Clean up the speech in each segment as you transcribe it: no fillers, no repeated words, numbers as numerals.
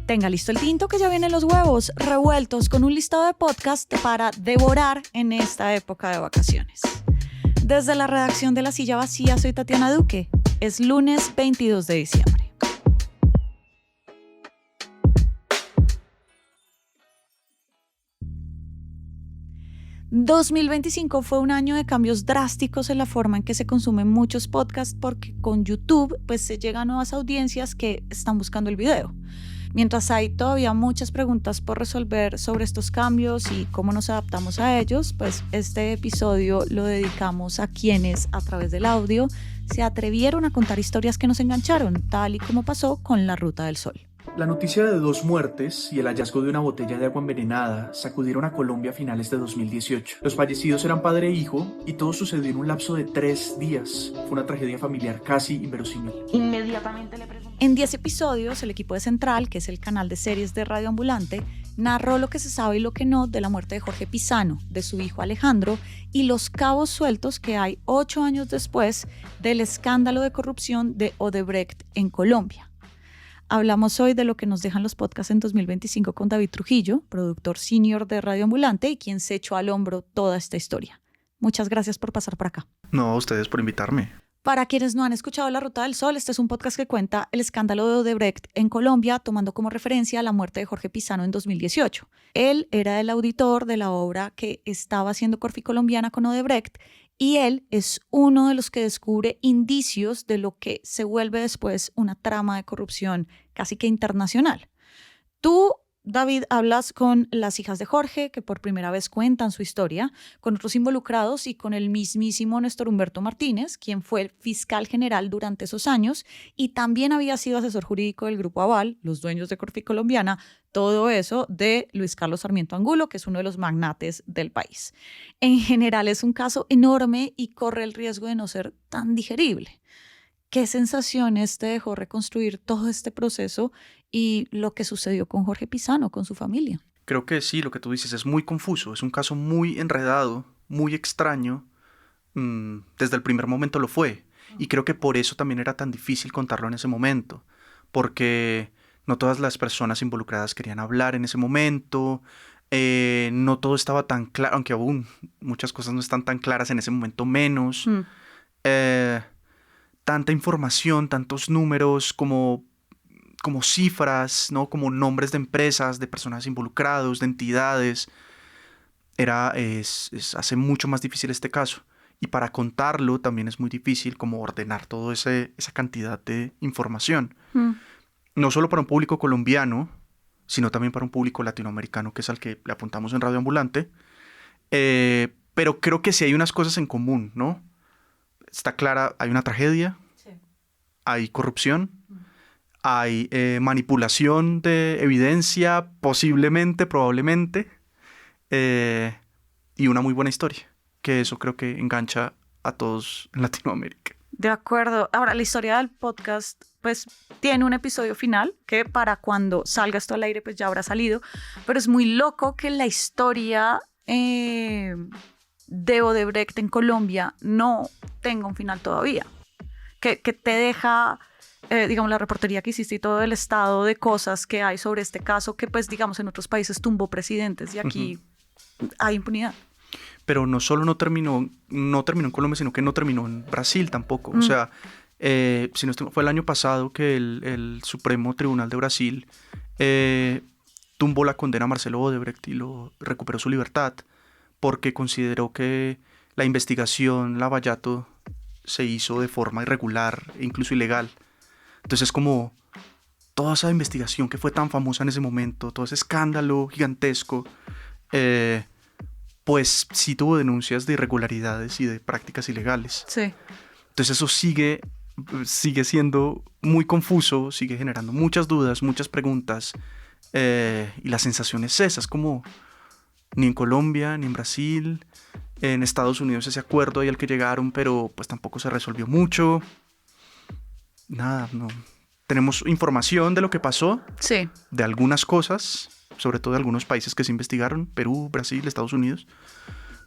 Tenga listo el tinto que ya vienen los huevos revueltos con un listado de podcast para devorar en esta época de vacaciones. Desde la redacción de La Silla Vacía soy Tatiana Duque. Es lunes 22 de diciembre. ...2025 fue un año de cambios drásticos en la forma en que se consumen muchos podcasts porque con YouTube pues se llegan a nuevas audiencias que están buscando el video. Mientras hay todavía muchas preguntas por resolver sobre estos cambios y cómo nos adaptamos a ellos, pues este episodio lo dedicamos a quienes a través del audio se atrevieron a contar historias que nos engancharon, tal y como pasó con La Ruta del Sol. La noticia de 2 muertes y el hallazgo de una botella de agua envenenada sacudieron a Colombia a finales de 2018. Los fallecidos eran padre e hijo y todo sucedió en un lapso de 3 días. Fue una tragedia familiar casi inverosímil. Inmediatamente le pregunté. En 10 episodios, el equipo de Central, que es el canal de series de Radio Ambulante, narró lo que se sabe y lo que no de la muerte de Jorge Pizano, de su hijo Alejandro, y los cabos sueltos que hay 8 años después del escándalo de corrupción de Odebrecht en Colombia. Hablamos hoy de lo que nos dejan los podcasts en 2025 con David Trujillo, productor senior de Radio Ambulante y quien se echó al hombro toda esta historia. Muchas gracias por pasar por acá. No, a ustedes por invitarme. Para quienes no han escuchado La Ruta del Sol, este es un podcast que cuenta el escándalo de Odebrecht en Colombia, tomando como referencia la muerte de Jorge Pizano en 2018. Él era el auditor de la obra que estaba haciendo Corfi Colombiana con Odebrecht y él es uno de los que descubre indicios de lo que se vuelve después una trama de corrupción casi que internacional. Tú, David, hablas con las hijas de Jorge, que por primera vez cuentan su historia, con otros involucrados y con el mismísimo Néstor Humberto Martínez, quien fue el fiscal general durante esos años y también había sido asesor jurídico del Grupo Aval, los dueños de Corfi Colombiana, todo eso de Luis Carlos Sarmiento Angulo, que es uno de los magnates del país. En general es un caso enorme y corre el riesgo de no ser tan digerible. ¿Qué sensaciones te dejó reconstruir todo este proceso y lo que sucedió con Jorge Pizano, con su familia? Creo que sí, lo que tú dices es muy confuso, es un caso muy enredado, muy extraño. Desde el primer momento lo fue. Y creo que por eso también era tan difícil contarlo en ese momento, porque no todas las personas involucradas querían hablar en ese momento, no todo estaba tan claro, aunque aún muchas cosas no están tan claras en ese momento menos. Tanta información, tantos números como cifras, ¿no? Como nombres de empresas, de personas involucrados, de entidades. Hace mucho más difícil este caso. Y para contarlo también es muy difícil como ordenar toda esa cantidad de información. No solo para un público colombiano, sino también para un público latinoamericano, que es al que le apuntamos en Radio Ambulante. Pero creo que sí hay unas cosas en común, ¿no? Está clara, hay una tragedia, sí. Hay corrupción, hay manipulación de evidencia, probablemente, y una muy buena historia, que eso creo que engancha a todos en Latinoamérica. De acuerdo. Ahora, la historia del podcast pues tiene un episodio final que para cuando salga esto al aire pues ya habrá salido, pero es muy loco que la historia de Odebrecht en Colombia no tenga un final todavía, que te deja, digamos, la reportería que hiciste y todo el estado de cosas que hay sobre este caso que pues digamos en otros países tumbó presidentes y aquí hay impunidad. Pero no solo no terminó en Colombia, sino que no terminó en Brasil tampoco. O sea, si no fue el año pasado que el Supremo Tribunal de Brasil tumbó la condena a Marcelo Odebrecht y lo recuperó su libertad, porque consideró que la investigación Lavallato se hizo de forma irregular e incluso ilegal. Entonces como toda esa investigación que fue tan famosa en ese momento, todo ese escándalo gigantesco, pues sí tuvo denuncias de irregularidades y de prácticas ilegales. Sí. Entonces eso sigue siendo muy confuso, sigue generando muchas dudas, muchas preguntas, y la sensación es esa, es como ni en Colombia, ni en Brasil, en Estados Unidos ese acuerdo ahí al que llegaron, pero pues tampoco se resolvió mucho. Nada, no. Tenemos información de lo que pasó, sí, de algunas cosas, sobre todo de algunos países que se investigaron, Perú, Brasil, Estados Unidos,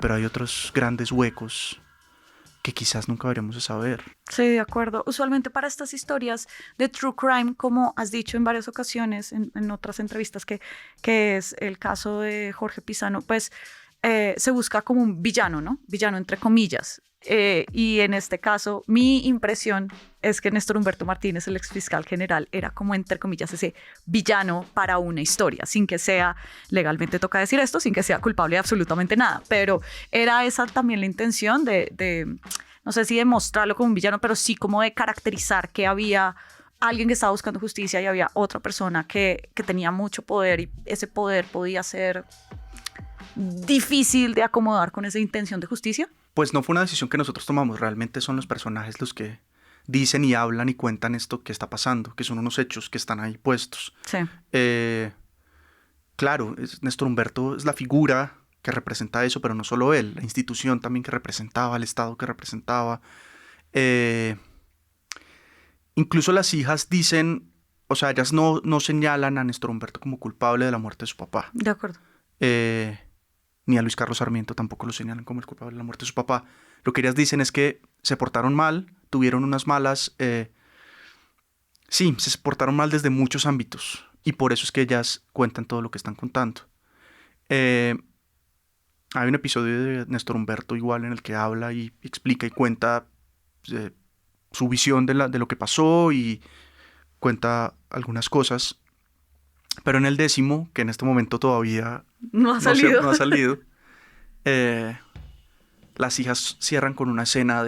pero hay otros grandes huecos que quizás nunca veremos de saber. Sí, de acuerdo. Usualmente para estas historias de true crime, como has dicho en varias ocasiones, en otras entrevistas, que es el caso de Jorge Pizano, pues se busca como un villano, ¿no? Villano entre comillas. Y en este caso, mi impresión es que Néstor Humberto Martínez, el exfiscal general, era como, entre comillas, ese villano para una historia, sin que sea, legalmente toca decir esto, sin que sea culpable de absolutamente nada. Pero era esa también la intención de no sé si de mostrarlo como un villano, pero sí como de caracterizar que había alguien que estaba buscando justicia y había otra persona que tenía mucho poder, y ese poder podía ser difícil de acomodar con esa intención de justicia. Pues no fue una decisión que nosotros tomamos, realmente son los personajes los que dicen y hablan y cuentan esto que está pasando, que son unos hechos que están ahí puestos. Sí. Claro, Néstor Humberto es la figura que representa eso, pero no solo él, la institución también que representaba, el Estado que representaba. Incluso las hijas dicen, o sea, ellas no señalan a Néstor Humberto como culpable de la muerte de su papá. De acuerdo. Ni a Luis Carlos Sarmiento tampoco lo señalan como el culpable de la muerte de su papá. Lo que ellas dicen es que se portaron mal, tuvieron unas malas... sí, se portaron mal desde muchos ámbitos, y por eso es que ellas cuentan todo lo que están contando. Hay un episodio de Néstor Humberto igual en el que habla y explica y cuenta su visión de lo que pasó, y cuenta algunas cosas. Pero en el 10º, que en este momento todavía no ha salido, las hijas cierran con una escena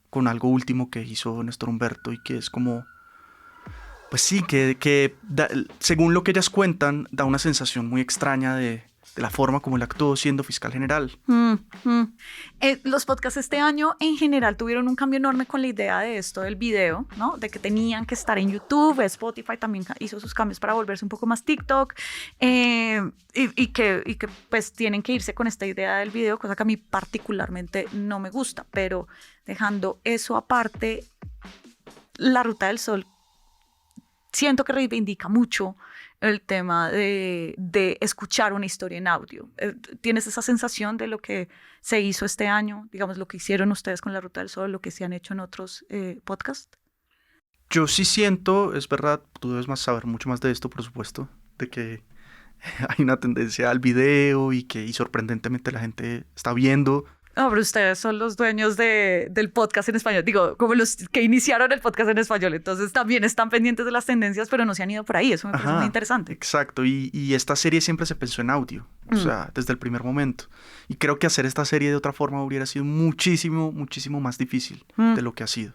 con algo último que hizo Néstor Humberto, y que es como, pues sí, que según lo que ellas cuentan, da una sensación muy extraña de la forma como él actuó siendo fiscal general. Los podcasts este año en general tuvieron un cambio enorme con la idea de esto del video, ¿no? De que tenían que estar en YouTube. Spotify también hizo sus cambios para volverse un poco más TikTok, y que pues tienen que irse con esta idea del video, cosa que a mí particularmente no me gusta. Pero dejando eso aparte, La Ruta del Sol siento que reivindica mucho el tema de escuchar una historia en audio. ¿Tienes esa sensación de lo que se hizo este año? Digamos, lo que hicieron ustedes con La Ruta del Sol, lo que se han hecho en otros podcasts. Yo sí siento, es verdad, tú debes saber mucho más de esto, por supuesto, de que hay una tendencia al video y sorprendentemente la gente está viendo. No, pero ustedes son los dueños del podcast en español. Digo, como los que iniciaron el podcast en español. Entonces también están pendientes de las tendencias, pero no se han ido por ahí. Eso me parece muy interesante. Exacto. Y esta serie siempre se pensó en audio. O sea, desde el primer momento. Y creo que hacer esta serie de otra forma hubiera sido muchísimo, muchísimo más difícil de lo que ha sido.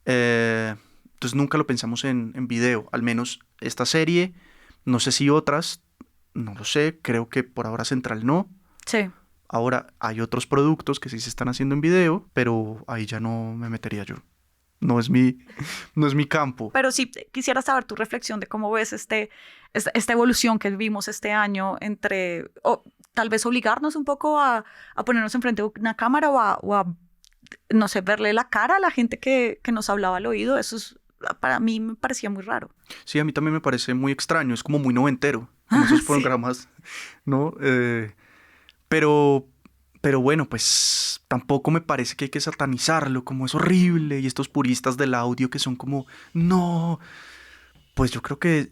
Entonces nunca lo pensamos en video. Al menos esta serie. No sé si otras. No lo sé. Creo que por ahora Central no. Sí. Ahora hay otros productos que sí se están haciendo en video, pero ahí ya no me metería yo. No es mi campo. Pero sí quisiera saber tu reflexión de cómo ves esta evolución que vimos este año entre, tal vez obligarnos un poco a ponernos enfrente de una cámara o a, no sé, verle la cara a la gente que nos hablaba al oído. Eso para mí me parecía muy raro. Sí, a mí también me parece muy extraño. Es como muy noventero en esos programas, ¿no? Pero bueno, pues tampoco me parece que hay que satanizarlo, como es horrible, y estos puristas del audio que son como, no, pues yo creo que,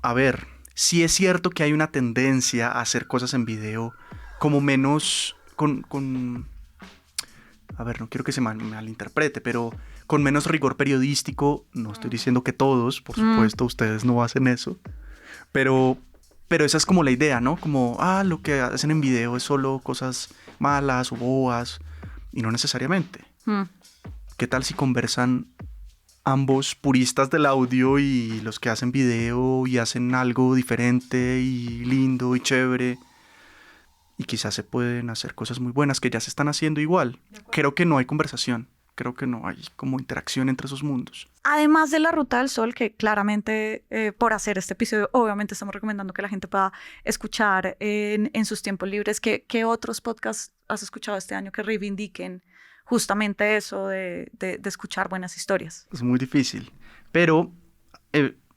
a ver, sí es cierto que hay una tendencia a hacer cosas en video como menos, a ver, no quiero que se malinterprete, pero con menos rigor periodístico. No estoy diciendo que todos, por supuesto, ustedes no hacen eso, pero esa es como la idea, ¿no? Como, lo que hacen en video es solo cosas malas o boas, y no necesariamente. ¿Qué tal si conversan ambos puristas del audio y los que hacen video y hacen algo diferente y lindo y chévere? Y quizás se pueden hacer cosas muy buenas que ya se están haciendo igual. Creo que no hay conversación. Creo que no hay como interacción entre esos mundos. Además de La Ruta del Sol, que claramente por hacer este episodio, obviamente estamos recomendando que la gente pueda escuchar en sus tiempos libres. ¿Qué otros podcasts has escuchado este año que reivindiquen justamente eso de escuchar buenas historias? Es muy difícil, pero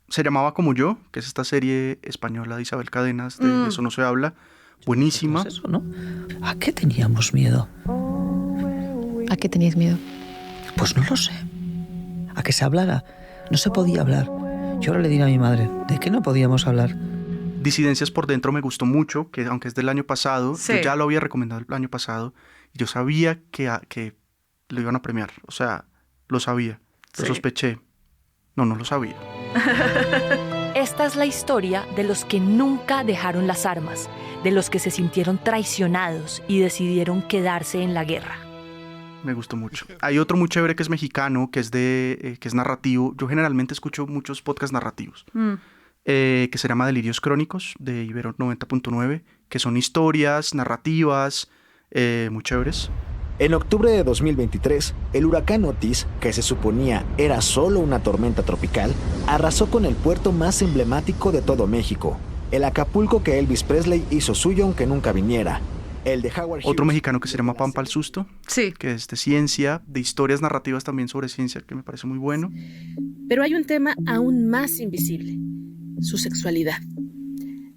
se llamaba Como Yo, que es esta serie española de Isabel Cadenas, de Eso No Se Habla. Buenísima. Pues eso, ¿no? ¿A qué teníamos miedo? ¿A qué tenías miedo? Pues no lo sé. A que se hablara. No se podía hablar. Yo ahora le diré a mi madre, ¿de qué no podíamos hablar? Disidencias por dentro me gustó mucho, que aunque es del año pasado, Sí. yo ya lo había recomendado el año pasado, y yo sabía que lo iban a premiar. O sea, lo sabía, lo Sí. sospeché. No lo sabía. Esta es la historia de los que nunca dejaron las armas, de los que se sintieron traicionados y decidieron quedarse en la guerra. Me gustó mucho. Hay otro muy chévere que es mexicano, que es narrativo. Yo generalmente escucho muchos podcasts narrativos, que se llama Delirios Crónicos, de Ibero 90.9, que son historias narrativas muy chéveres. En octubre de 2023, el huracán Otis, que se suponía era solo una tormenta tropical, arrasó con el puerto más emblemático de todo México, el Acapulco que Elvis Presley hizo suyo aunque nunca viniera. El de Howard Otro Hughes, mexicano que se llama Pampa al Susto, Sí. que es de ciencia, de historias narrativas también sobre ciencia, que me parece muy bueno. Pero hay un tema aún más invisible, su sexualidad.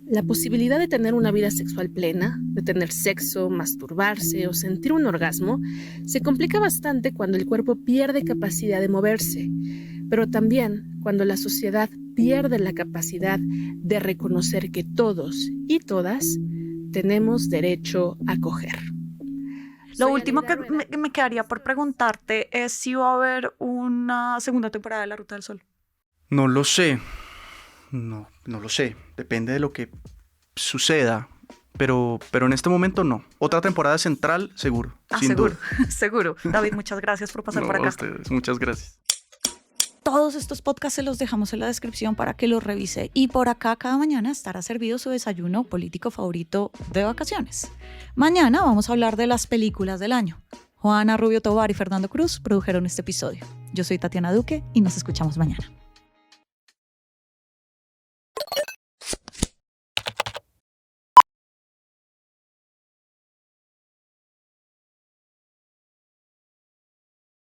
La posibilidad de tener una vida sexual plena, de tener sexo, masturbarse o sentir un orgasmo, se complica bastante cuando el cuerpo pierde capacidad de moverse, pero también cuando la sociedad pierde la capacidad de reconocer que todos y todas tenemos derecho a coger. Lo Soy último que Alida Rueda. me quedaría por preguntarte es si va a haber una segunda temporada de La Ruta del Sol. No lo sé. No lo sé. Depende de lo que suceda. Pero en este momento no. Otra temporada central, seguro. Sin seguro, duda. seguro. David, muchas gracias por pasar No, por a acá. ustedes. Muchas gracias. Todos estos podcasts se los dejamos en la descripción para que los revise. Y por acá cada mañana estará servido su desayuno político favorito de vacaciones. Mañana vamos a hablar de las películas del año. Juana Rubio Tovar y Fernando Cruz produjeron este episodio. Yo soy Tatiana Duque y nos escuchamos mañana.